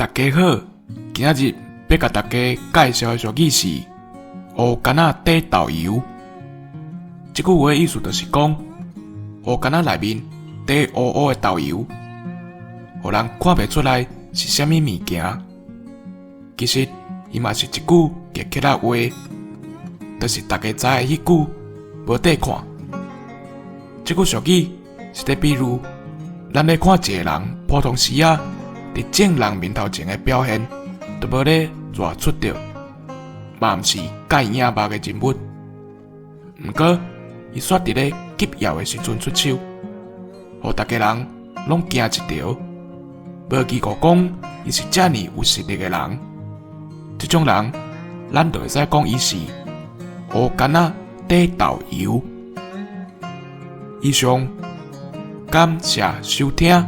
大家好，今日要甲大家介绍的俗语是“乌干仔底豆油”。这句话的意思就是讲，乌干仔内面底乌乌的豆油，互人看袂出来是啥物物件。其实，伊嘛是一句客客仔话，就是大家知的迄句无底看。这句俗语是在比如，咱咧看一个人普通时啊，伫正人面头前的表现，都无咧偌出着，嘛毋是介影目的人物。毋过，伊煞伫咧急要的时阵出手，互大家人拢惊一条。无疑个讲，伊是遮尔有实力的人。这种人，咱就会使讲伊是乌干仔底豆油。以上，感谢收听。